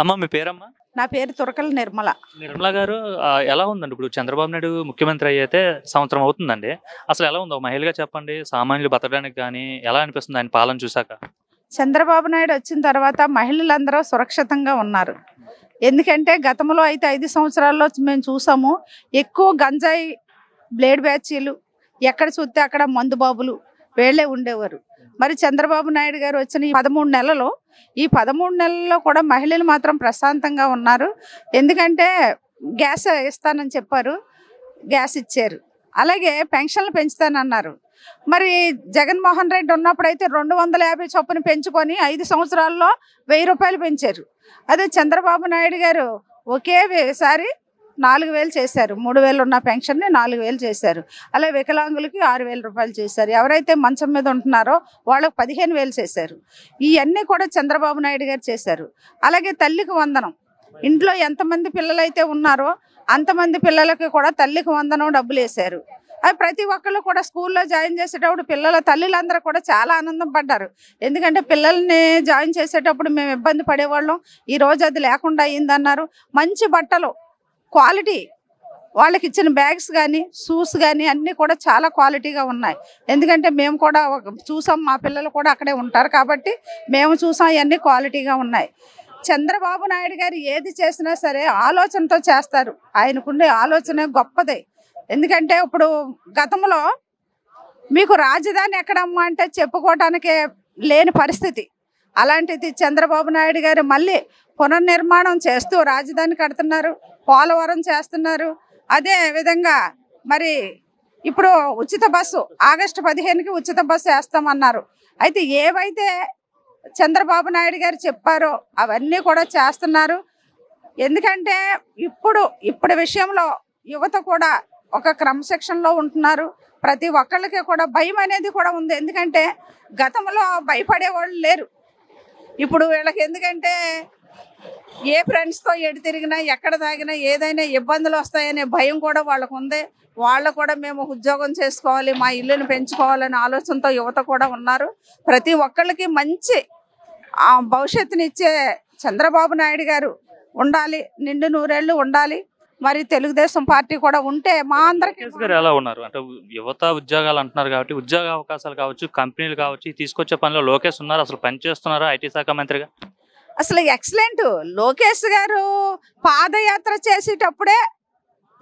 అమ్మ మీ పేరమ్మా? నా పేరు తురకల నిర్మల. నిర్మల గారు ఎలా ఉందండి ఇప్పుడు చంద్రబాబు నాయుడు ముఖ్యమంత్రి అయ్యితే సంవత్సరం అవుతుందండి. అసలు ఎలా ఉందో మహిళగా చెప్పండి, సామాన్యులు బతకడానికి కానీ ఎలా అనిపిస్తుంది ఆయన పాలన చూసాక? చంద్రబాబు నాయుడు వచ్చిన తర్వాత మహిళలందరూ సురక్షితంగా ఉన్నారు. ఎందుకంటే గతంలో అయితే 5 సంవత్సరాల్లో మేము చూసాము, ఎక్కువ గంజాయి బ్లేడ్ బ్యాచీలు, ఎక్కడ చూస్తే అక్కడ మందు బాబులు వీళ్ళే ఉండేవారు. మరి చంద్రబాబు నాయుడు గారు వచ్చిన ఈ 13 నెలలు, ఈ 13 నెలల్లో కూడా మహిళలు మాత్రం ప్రశాంతంగా ఉన్నారు. ఎందుకంటే గ్యాస్ ఇస్తానని చెప్పారు, గ్యాస్ ఇచ్చారు. అలాగే పెన్షన్లు పెంచుతానన్నారు. మరి జగన్మోహన్ రెడ్డి ఉన్నప్పుడైతే 250 చొప్పున పెంచుకొని 5 సంవత్సరాల్లో 1000 రూపాయలు పెంచారు. అదే చంద్రబాబు నాయుడు గారు ఒకేసారి 4000 చేశారు. 3000 ఉన్న పెన్షన్ని 4000 చేశారు. అలాగే వికలాంగులకి 6000 రూపాయలు చేశారు. ఎవరైతే మంచం మీద ఉంటున్నారో వాళ్ళకి 15000 చేశారు. ఇవన్నీ కూడా చంద్రబాబు నాయుడు గారు చేశారు. అలాగే తల్లికి వందనం, ఇంట్లో ఎంతమంది పిల్లలైతే ఉన్నారో అంతమంది పిల్లలకి కూడా తల్లికి వందనం డబ్బులు వేశారు. అది ప్రతి ఒక్కళ్ళు కూడా స్కూల్లో జాయిన్ చేసేటప్పుడు పిల్లల తల్లులందరూ కూడా చాలా ఆనందం పడ్డారు. ఎందుకంటే పిల్లల్ని జాయిన్ చేసేటప్పుడు మేము ఇబ్బంది పడేవాళ్ళం, ఈరోజు అది లేకుండా అయిందన్నారు. మంచి బట్టలు క్వాలిటీ, వాళ్ళకి ఇచ్చిన బ్యాగ్స్ కానీ షూస్ కానీ అన్నీ కూడా చాలా క్వాలిటీగా ఉన్నాయి. ఎందుకంటే మేము కూడా చూసాం, మా పిల్లలు కూడా అక్కడే ఉంటారు కాబట్టి మేము చూసాం, అవన్నీ క్వాలిటీగా ఉన్నాయి. చంద్రబాబు నాయుడు గారు ఏది చేసినా సరే ఆలోచనతో చేస్తారు. ఆయనకుండే ఆలోచన గొప్పదే. ఎందుకంటే ఇప్పుడు గతంలో మీకు రాజధాని ఎక్కడమ్మా అంటే చెప్పుకోవటానికే లేని పరిస్థితి. అలాంటిది చంద్రబాబు నాయుడు గారు మళ్ళీ పునర్నిర్మాణం చేస్తూ రాజధాని కడుతున్నారు, పోలవరం చేస్తున్నారు. అదే విధంగా మరి ఇప్పుడు ఉచిత బస్సు ఆగస్టు 15కి ఉచిత బస్సు వేస్తామన్నారు. అయితే ఏవైతే చంద్రబాబు నాయుడు గారు చెప్పారో అవన్నీ కూడా చేస్తున్నారు. ఎందుకంటే ఇప్పుడు విషయంలో యువత కూడా ఒక క్రమశిక్షణలో ఉంటున్నారు. ప్రతి ఒక్కళ్ళకి కూడా భయం అనేది కూడా ఉంది. ఎందుకంటే గతంలో భయపడేవాళ్ళు లేరు. ఇప్పుడు వీళ్ళకి ఎందుకంటే ఏ ఫ్రెండ్స్తో ఎటు తిరిగినా ఎక్కడ తాగినా ఏదైనా ఇబ్బందులు వస్తాయనే భయం కూడా వాళ్ళకు ఉంది. వాళ్ళు కూడా మేము ఉద్యోగం చేసుకోవాలి, మా ఇల్లుని పెంచుకోవాలనే ఆలోచనతో యువత కూడా ఉన్నారు. ప్రతి ఒక్కళ్ళకి మంచి భవిష్యత్తునిచ్చే చంద్రబాబు నాయుడు గారు ఉండాలి, నిండు నూరేళ్ళు ఉండాలి. మరి తెలుగుదేశం పార్టీ కూడా ఉంటే మా అందరికీ. ఎలా ఉన్నారు అంటే యువత ఉద్యోగాలు అంటున్నారు కాబట్టి ఉద్యోగ అవకాశాలు కావచ్చు, కంపెనీలు కావచ్చు, తీసుకొచ్చే పనిలో లోకేష్ ఉన్నారు. అసలు పని చేస్తున్నారా ఐటీ శాఖ మంత్రిగా? అసలు ఎక్సలెంట్. లోకేష్ గారు పాదయాత్ర చేసేటప్పుడే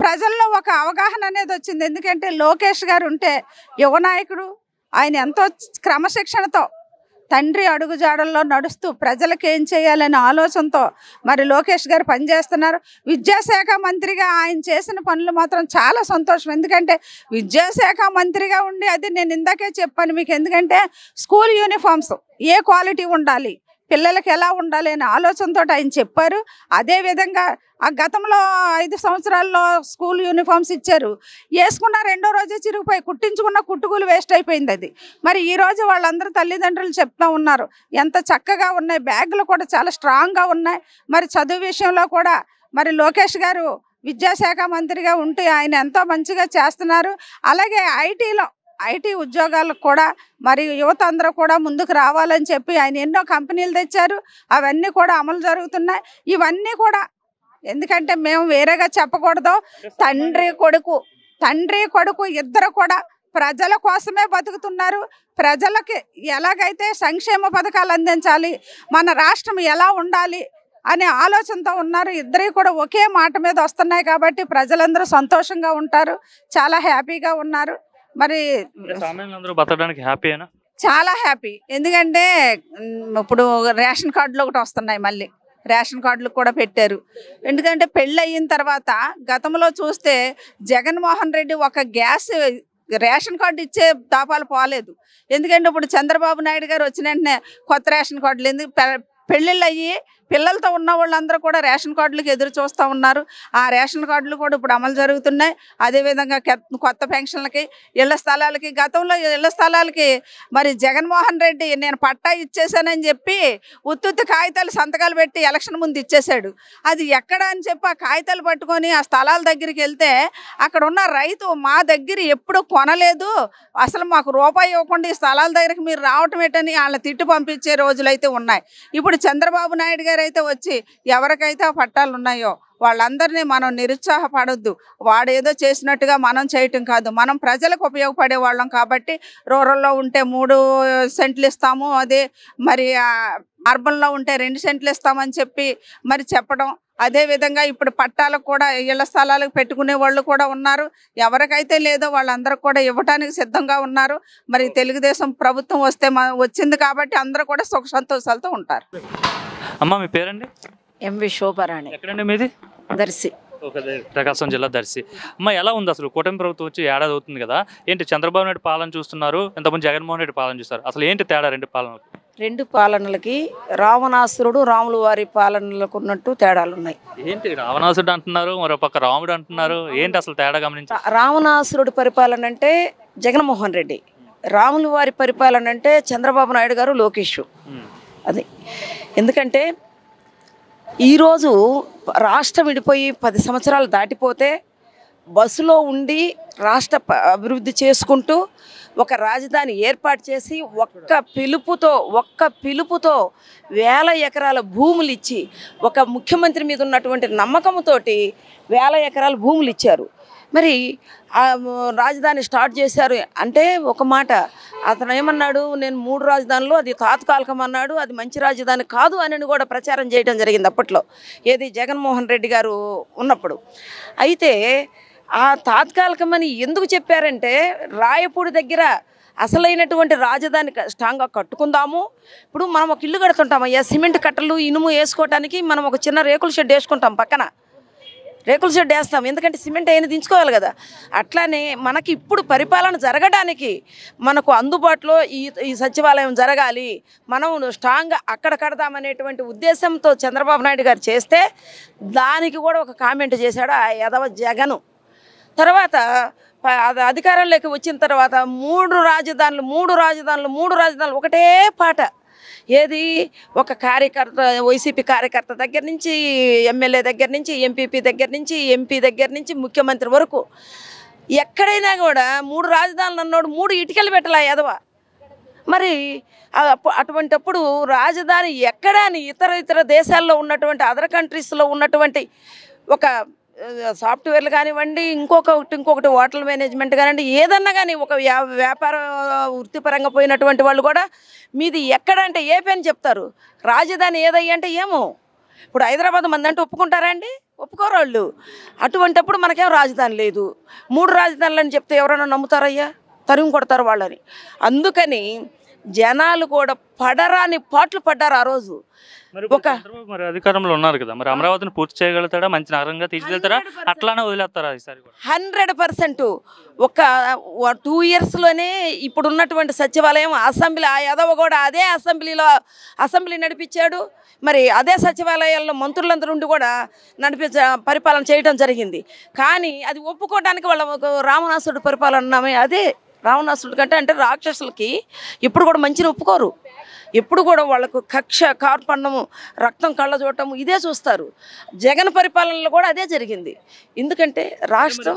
ప్రజల్లో ఒక అవగాహన అనేది వచ్చింది. ఎందుకంటే లోకేష్ గారు ఉంటే యువ నాయకుడు, ఆయన ఎంతో క్రమశిక్షణతో తండ్రి అడుగుజాడల్లో నడుస్తూ ప్రజలకు ఏం చేయాలనే ఆలోచనతో మరి లోకేష్ గారు పనిచేస్తున్నారు. విద్యాశాఖ మంత్రిగా ఆయన చేసిన పనులు మాత్రం చాలా సంతోషం. ఎందుకంటే విద్యాశాఖ మంత్రిగా ఉండి, అది నేను ఇందాకే చెప్పాను మీకు, ఎందుకంటే స్కూల్ యూనిఫామ్స్ ఏ క్వాలిటీ ఉండాలి, పిల్లలకి ఎలా ఉండాలి అనే ఆలోచనతో ఆయన చెప్పారు. అదేవిధంగా ఆ గతంలో 5 సంవత్సరాల్లో స్కూల్ యూనిఫామ్స్ ఇచ్చారు, వేసుకున్న రెండో రోజే చిరిగిపోయి కుట్టించుకున్న కుట్టుకూలు వేస్ట్ అయిపోయింది. అది మరి ఈరోజు వాళ్ళందరూ తల్లిదండ్రులు చెప్తూ ఉన్నారు ఎంత చక్కగా ఉన్నాయి, బ్యాగులు కూడా చాలా స్ట్రాంగ్గా ఉన్నాయి. మరి చదువు విషయంలో కూడా మరి లోకేష్ గారు విద్యాశాఖ మంత్రిగా ఉంటే ఆయన ఎంతో మంచిగా చేస్తున్నారు. అలాగే ఐటీ ఉద్యోగాలకు కూడా మరి యువత అందరూ కూడా ముందుకు రావాలని చెప్పి ఆయన ఎన్నో కంపెనీలు తెచ్చారు. అవన్నీ కూడా అమలు జరుగుతున్నాయి. ఇవన్నీ కూడా ఎందుకంటే మేము వేరేగా చెప్పకూడదు, తండ్రి కొడుకు ఇద్దరు కూడా ప్రజల కోసమే బతుకుతున్నారు. ప్రజలకి ఎలాగైతే సంక్షేమ పథకాలు అందించాలి, మన రాష్ట్రం ఎలా ఉండాలి అనే ఆలోచనతో ఉన్నారు. ఇద్దరు కూడా ఒకే మాట మీద వస్తున్నాయి కాబట్టి ప్రజలందరూ సంతోషంగా ఉంటారు, చాలా హ్యాపీగా ఉన్నారు. మరి సామాన్యులందరూ బతకడానికి హ్యాపీయేనా? చాలా హ్యాపీ. ఎందుకంటే ఇప్పుడు రేషన్ కార్డులు ఒకటి వస్తున్నాయి, మళ్ళీ రేషన్ కార్డులు కూడా పెట్టారు. ఎందుకంటే పెళ్ళి అయిన తర్వాత గతంలో చూస్తే జగన్మోహన్ రెడ్డి ఒక గ్యాస్ రేషన్ కార్డు ఇచ్చే దాపాలు పోలేదు. ఎందుకంటే ఇప్పుడు చంద్రబాబు నాయుడు గారు వచ్చిన వెంటనే కొత్త రేషన్ కార్డులు, ఎందుకు పెళ్ళిళ్ళు అయ్యి పిల్లలతో ఉన్న వాళ్ళందరూ కూడా రేషన్ కార్డులకు ఎదురు చూస్తూ ఉన్నారు. ఆ రేషన్ కార్డులు కూడా ఇప్పుడు అమలు జరుగుతున్నాయి. అదేవిధంగా కొత్త పెన్షన్లకి, ఇళ్ల స్థలాలకి, గతంలో ఇళ్ల స్థలాలకి మరి జగన్మోహన్ రెడ్డి నేను పట్టా ఇచ్చేసానని చెప్పి ఉత్తుత్తి కాగితాలు సంతకాలు పెట్టి ఎలక్షన్ ముందు ఇచ్చేశాడు. అది ఎక్కడ అని చెప్పి ఆ కాగితాలు పట్టుకొని ఆ స్థలాల దగ్గరికి వెళ్తే అక్కడ ఉన్న రైతు మా దగ్గర ఎప్పుడు కొనలేదు, అసలు మాకు రూపాయి ఇవ్వకుండా ఈ స్థలాల దగ్గరికి మీరు రావటం ఏంటని వాళ్ళ తిట్టు పంపించే రోజులైతే ఉన్నాయి. ఇప్పుడు చంద్రబాబు నాయుడు గారు ఎవరైతే వచ్చి ఎవరికైతే ఆ పట్టాలు ఉన్నాయో వాళ్ళందరినీ మనం నిరుత్సాహపడొద్దు. వాడేదో చేసినట్టుగా మనం చేయటం కాదు. మనం ప్రజలకు ఉపయోగపడే వాళ్ళం కాబట్టి రూరల్లో ఉంటే 3 సెంట్లు ఇస్తాము, అదే మరి అర్బన్లో ఉంటే 2 సెంట్లు ఇస్తామని చెప్పి మరి చెప్పడం. అదేవిధంగా ఇప్పుడు పట్టాలకు కూడా ఇళ్ల స్థలాలకు పెట్టుకునే వాళ్ళు కూడా ఉన్నారు. ఎవరికైతే లేదో వాళ్ళందరికీ కూడా ఇవ్వటానికి సిద్ధంగా ఉన్నారు. మరి తెలుగుదేశం ప్రభుత్వం వస్తే వచ్చింది కాబట్టి అందరూ కూడా సుఖ సంతోషాలతో ఉంటారు. అమ్మ మీ పేరండి? ఎంవి శోభారాణి. ఎక్కడండి మీది? దర్శి. ప్రకాశం జిల్లా దర్శి. అమ్మ ఎలా ఉంది అసలు? కూటమి ప్రభుత్వం వచ్చి ఏడాది అవుతుంది కదా, ఏంటి చంద్రబాబు నాయుడు పాలన చూస్తున్నారు, ఇంతకుముందు జగన్మోహన్ రెడ్డి పాలన చూస్తారు, అసలు ఏంటి తేడా రెండు పాలనలకు? రెండు పాలనలకి రావణాసురుడు రాములు వారి పాలనలకు ఉన్నట్టు తేడాలు ఉన్నాయి. ఏంటి రావణాసురుడు అంటున్నారు, మరో పక్క రాముడు అంటున్నారు, ఏంటి అసలు తేడా గమనించి? రావణాసురుడు పరిపాలన అంటే జగన్మోహన్ రెడ్డి, రాములు వారి పరిపాలన అంటే చంద్రబాబు నాయుడు గారు, లోకేష్. అది ఎందుకంటే ఈరోజు రాష్ట్రం విడిపోయి 10 సంవత్సరాలు దాటిపోతే బస్సులో ఉండి రాష్ట్ర అభివృద్ధి చేసుకుంటూ ఒక రాజధాని ఏర్పాటు చేసి ఒక్క పిలుపుతో వేల ఎకరాల భూములు ఇచ్చి ఒక ముఖ్యమంత్రి మీద ఉన్నటువంటి నమ్మకంతో వేల ఎకరాల భూములు ఇచ్చారు. మరి రాజధాని స్టార్ట్ చేశారు అంటే ఒక మాట, అతను ఏమన్నాడు, నేను 3 రాజధానులు, అది తాత్కాలికం అన్నాడు, అది మంచి రాజధాని కాదు అని కూడా ప్రచారం చేయడం జరిగింది అప్పట్లో, ఏది జగన్మోహన్ రెడ్డి గారు ఉన్నప్పుడు. అయితే ఆ తాత్కాలికమని ఎందుకు చెప్పారంటే రాయపూడి దగ్గర అసలైనటువంటి రాజధాని స్ట్రాంగ్గా కట్టుకుందాము. ఇప్పుడు మనం ఒక ఇల్లు కడుతుంటాం అయ్యా, సిమెంట్ కట్టలు ఇనుము వేసుకోవటానికి మనం ఒక చిన్న రేకుల షెడ్ వేసుకుంటాం, పక్కన రేకుల షెడ్ వేస్తాం, ఎందుకంటే సిమెంట్ అయినా దించుకోవాలి కదా. అట్లానే మనకి ఇప్పుడు పరిపాలన జరగడానికి మనకు అందుబాటులో ఈ సచివాలయం జరగాలి, మనం స్ట్రాంగ్గా అక్కడ కడదామనేటువంటి ఉద్దేశంతో చంద్రబాబు నాయుడు గారు చేస్తే దానికి కూడా ఒక కామెంట్ చేశాడు ఆ యాదవ జగను. తర్వాత అధికారంలోకి వచ్చిన తర్వాత 3 రాజధానులు ఒకటే పాట. ఏది ఒక కార్యకర్త, వైసీపీ కార్యకర్త దగ్గర నుంచి, ఎమ్మెల్యే దగ్గర నుంచి, ఎంపీపీ దగ్గర నుంచి, ఎంపీ దగ్గర నుంచి, ముఖ్యమంత్రి వరకు ఎక్కడైనా కూడా 3 రాజధానులు అన్నాడు, 3 ఇటుకలు పెట్టాల యాదవ. మరి అటువంటిప్పుడు రాజధాని ఎక్కడ అని ఇతర దేశాల్లో ఉన్నటువంటి అదర్ కంట్రీస్లో ఉన్నటువంటి ఒక సాఫ్ట్వేర్లు కానివ్వండి, ఇంకొకటి హోటల్ మేనేజ్మెంట్ కానివ్వండి, ఏదన్నా కానీ ఒక వ్యాపార వృత్తిపరంగా పోయినటువంటి వాళ్ళు కూడా మీది ఎక్కడ అంటే ఏ పని చెప్తారు, రాజధాని ఏదయ్యా అంటే ఏమో. ఇప్పుడు హైదరాబాద్ మంది అంటే ఒప్పుకుంటారా అండి? ఒప్పుకోరు వాళ్ళు. అటువంటిప్పుడు మనకేం రాజధాని లేదు, 3 రాజధానులు అని చెప్తే ఎవరైనా నమ్ముతారయ్యా? తరిమి కొడతారు వాళ్ళని. అందుకని జనాలు కూడా పడరాని పాటలు పడ్డారు ఆ రోజు. మరి అధికారంలో ఉన్నారు కదా, మరి అమరావతిని పూర్తి చేయగలుగుతాడా, మంచి నగరంగా తీర్చిదిద్దుతారా, అట్లానే వదిలేస్తారా? 100%. ఒక 2 ఇయర్స్లోనే ఇప్పుడు ఉన్నటువంటి సచివాలయం అసెంబ్లీ, ఆ యాదవ కూడా అదే అసెంబ్లీ నడిపించాడు. మరి అదే సచివాలయాల్లో మంత్రులందరూ ఉండి కూడా పరిపాలన చేయడం జరిగింది. కానీ అది ఒప్పుకోవడానికి వాళ్ళ రావణాసురుడు పరిపాలన, అదే రావణాసురుడు కంటే అంటే రాక్షసులకి ఎప్పుడు కూడా మంచిని ఒప్పుకోరు. ఎప్పుడు కూడా వాళ్ళకు కక్ష, కార్పణము, రక్తం కళ్ళ చూడటము ఇదే చూస్తారు. జగన్ పరిపాలనలో కూడా అదే జరిగింది. ఎందుకంటే రాష్ట్రం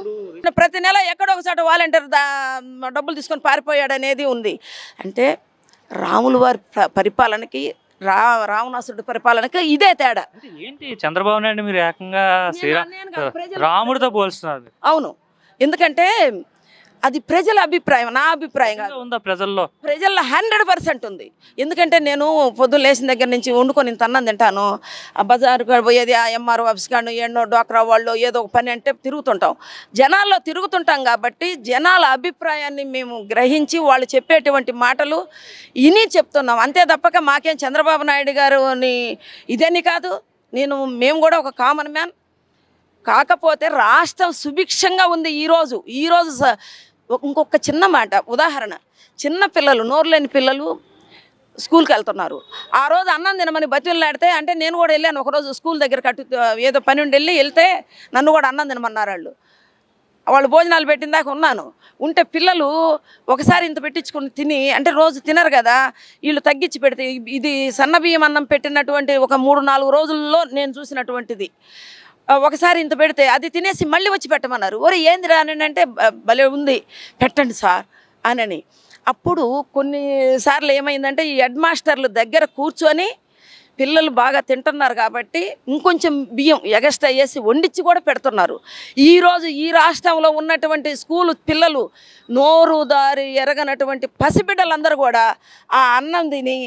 ప్రతి నెల ఎక్కడో ఒకసారి వాలంటీర్ డబ్బులు తీసుకొని పారిపోయాడు అనేది ఉంది. అంటే రాములు వారి పరిపాలనకి రావణాసురుడి పరిపాలనకి ఇదే తేడా. ఏంటి చంద్రబాబు నాయుడు మీరు ఏకంగా రాముడితో పోల్స్తున్నారు? అవును, ఎందుకంటే అది ప్రజల అభిప్రాయం, నా అభిప్రాయం కాదు. ఉందా ప్రజల్లో? 100% ఉంది. ఎందుకంటే నేను పొద్దున్న లేచిన దగ్గర నుంచి వండుకొని ఇంత అన్నం తింటాను, ఆ బజారు పోయేది, ఆ ఎంఆర్ఓ ఆఫీస్ కాను, ఎన్నో డ్వాక్రా వాళ్ళు ఏదో ఒక పని అంటే తిరుగుతుంటాం, జనాల్లో తిరుగుతుంటాం. కాబట్టి జనాల అభిప్రాయాన్ని మేము గ్రహించి వాళ్ళు చెప్పేటువంటి మాటలు ఇని చెప్తున్నాం. అంతే తప్పక మాకేం చంద్రబాబు నాయుడు గారుని ఇదని కాదు. మేము కూడా ఒక కామన్ మ్యాన్. కాకపోతే రాష్ట్రం సుభిక్షంగా ఉంది ఈరోజు. ఇంకొక చిన్న మాట, ఉదాహరణ, చిన్న పిల్లలు, నోరు లేని పిల్లలు స్కూల్కి వెళ్తున్నారు. ఆ రోజు అన్నం తినమని బతిలాడితే, అంటే నేను కూడా వెళ్ళాను ఒకరోజు స్కూల్ దగ్గర ఏదో పని ఉండి వెళ్తే నన్ను కూడా అన్నం తినమన్నారు. వాళ్ళు భోజనాలు పెట్టిన దాకా ఉంటే పిల్లలు ఒకసారి ఇంత పెట్టించుకుని తిని, అంటే రోజు తినరు కదా, వీళ్ళు తగ్గించి పెడితే, ఇది సన్న బియ్యం అన్నం పెట్టినటువంటి ఒక 3-4 రోజుల్లో నేను చూసినటువంటిది. ఒకసారి ఇంత పెడితే అది తినేసి మళ్ళీ వచ్చి పెట్టమన్నారు. ఒరే ఏందిరా అని అంటే, భలే ఉంది పెట్టండి సార్ అని. అప్పుడు కొన్నిసార్లు ఏమైందంటే ఈ హెడ్ మాస్టర్లు దగ్గర కూర్చొని పిల్లలు బాగా తింటున్నారు కాబట్టి ఇంకొంచెం బియ్యం ఎగస్ట్రా వేసి వండించి కూడా పెడుతున్నారు. ఈరోజు ఈ రాష్ట్రంలో ఉన్నటువంటి స్కూలు పిల్లలు నోరు దారి ఎరగనటువంటి పసిబిడ్డలందరూ కూడా ఆ అన్నం తిని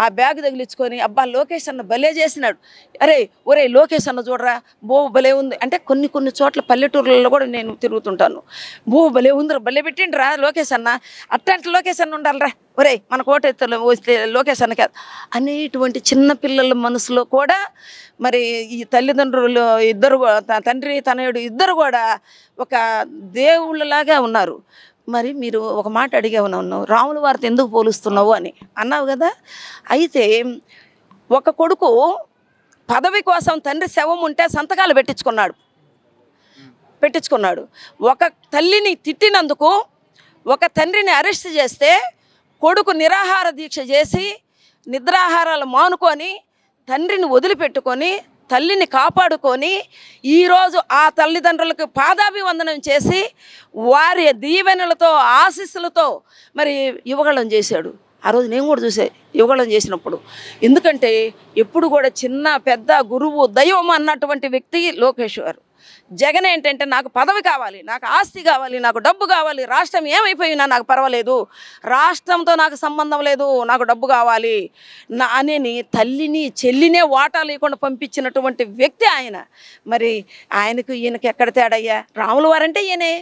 ఆ బ్యాగ్ తగిలించుకొని అబ్బా లోకేష్ అన్న భలే చేసినాడు, అరే ఒరే లోకేష్ అన్న చూడరా బో భలే ఉంది అంటే కొన్ని చోట్ల పల్లెటూర్లలో కూడా నేను తిరుగుతుంటాను, బో భలే ఉంది భలే పెట్టిండ్రా లోకేష్ అన్న, అట్లాంటి లోకేష్ అన్న ఉండాలిరా, ఒరే మన కోట వస్తే లోకేష్ అన్న కాదు అనేటువంటి చిన్న పిల్లల మనసులో కూడా మరి ఈ తల్లిదండ్రులు ఇద్దరు తండ్రి తనయుడు ఇద్దరు కూడా ఒక దేవుళ్ళలాగా ఉన్నారు. మరి మీరు ఒక మాట అడిగే ఉన్నావు, రాముల వారితో ఎందుకు పోలుస్తున్నావు అని అన్నావు కదా. అయితే ఒక కొడుకు పదవి కోసం తండ్రి శవం ఉంటే సంతకాలు పెట్టించుకున్నాడు. ఒక తల్లిని తిట్టినందుకు ఒక తండ్రిని అరెస్ట్ చేస్తే కొడుకు నిరాహార దీక్ష చేసి నిద్రాహారాలు మానుకొని తండ్రిని వదిలిపెట్టుకొని తల్లిని కాపాడుకొని ఈరోజు ఆ తల్లిదండ్రులకు పాదాభివందనం చేసి వారి దీవెనలతో ఆశీస్సులతో మరి యువగళం చేశాడు. ఆ రోజు నేను కూడా చూసే యువగళం చేసినప్పుడు. ఎందుకంటే ఎప్పుడు కూడా చిన్న పెద్ద గురువు దైవం అన్నటువంటి వ్యక్తి లోకేష్ గారు. జగన్ ఏంటంటే నాకు పదవి కావాలి, నాకు ఆస్తి కావాలి, నాకు డబ్బు కావాలి, రాష్ట్రం ఏమైపోయినా నాకు పర్వాలేదు, రాష్ట్రంతో నాకు సంబంధం లేదు, నాకు డబ్బు కావాలి అని తల్లిని చెల్లినే వాటా లేకుండా పంపించినటువంటి వ్యక్తి ఆయన. మరి ఆయనకు ఈయనకి ఎక్కడ తేడయ్యా? రాముల వారంటే ఈయనే.